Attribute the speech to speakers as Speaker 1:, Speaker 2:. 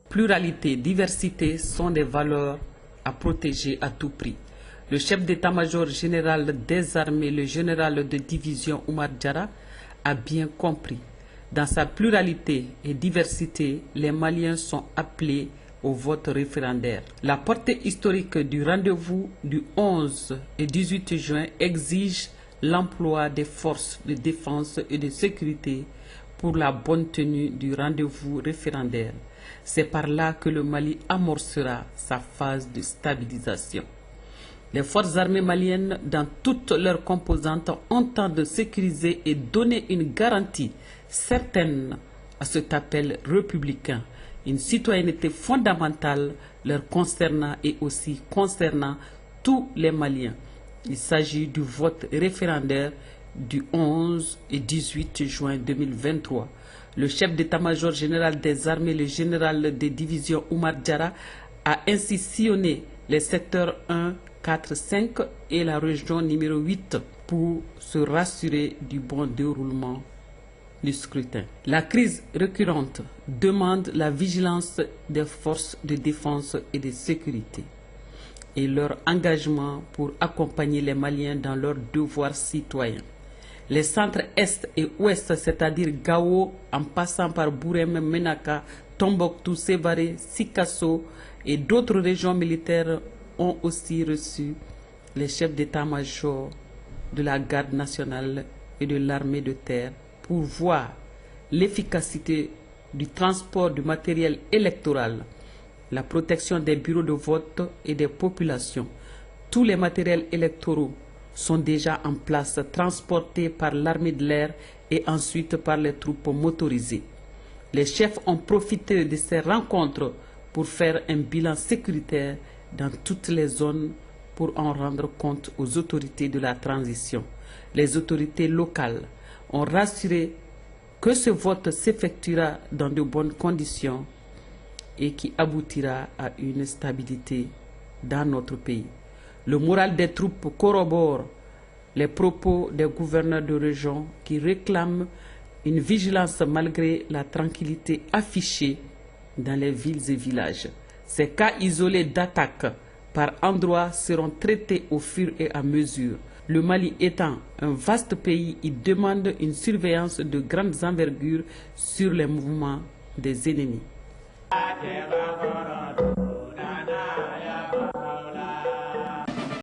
Speaker 1: Pluralité, diversité sont des valeurs à protéger à tout prix. Le chef d'état-major général des armées, le général de division Oumar Diarra, a bien compris. Dans sa pluralité et diversité, les Maliens sont appelés au vote référendaire. La portée historique du rendez-vous du 11 et 18 juin exige l'emploi des forces de défense et de sécurité pour la bonne tenue du rendez-vous référendaire. C'est par là que le Mali amorcera sa phase de stabilisation. Les forces armées maliennes, dans toutes leurs composantes, entendent sécuriser et donner une garantie certaine à cet appel républicain, une citoyenneté fondamentale leur concernant et aussi concernant tous les Maliens. Il s'agit du vote référendaire du 11 et 18 juin 2023. Le chef d'état-major général des armées, le général des divisions Oumar Diarra, a ainsi sillonné les secteurs 1, 4, 5 et la région numéro 8 pour se rassurer du bon déroulement du scrutin. La crise récurrente demande la vigilance des forces de défense et de sécurité et leur engagement pour accompagner les Maliens dans leurs devoirs citoyens. Les centres Est et Ouest, c'est-à-dire Gao, en passant par Bourem, Menaka, Tombouctou, Sévaré, Sikasso et d'autres régions militaires, ont aussi reçu les chefs d'état-major de la garde nationale et de l'armée de terre pour voir l'efficacité du transport du matériel électoral, la protection des bureaux de vote et des populations. Tous les matériels électoraux sont déjà en place, transportés par l'armée de l'air et ensuite par les troupes motorisées. Les chefs ont profité de ces rencontres pour faire un bilan sécuritaire dans toutes les zones pour en rendre compte aux autorités de la transition. Les autorités locales ont rassuré que ce vote s'effectuera dans de bonnes conditions et qui aboutira à une stabilité dans notre pays. Le moral des troupes corrobore les propos des gouverneurs de région qui réclament une vigilance malgré la tranquillité affichée dans les villes et villages. Ces cas isolés d'attaques par endroits seront traités au fur et à mesure. Le Mali étant un vaste pays, il demande une surveillance de grande envergure sur les mouvements des ennemis.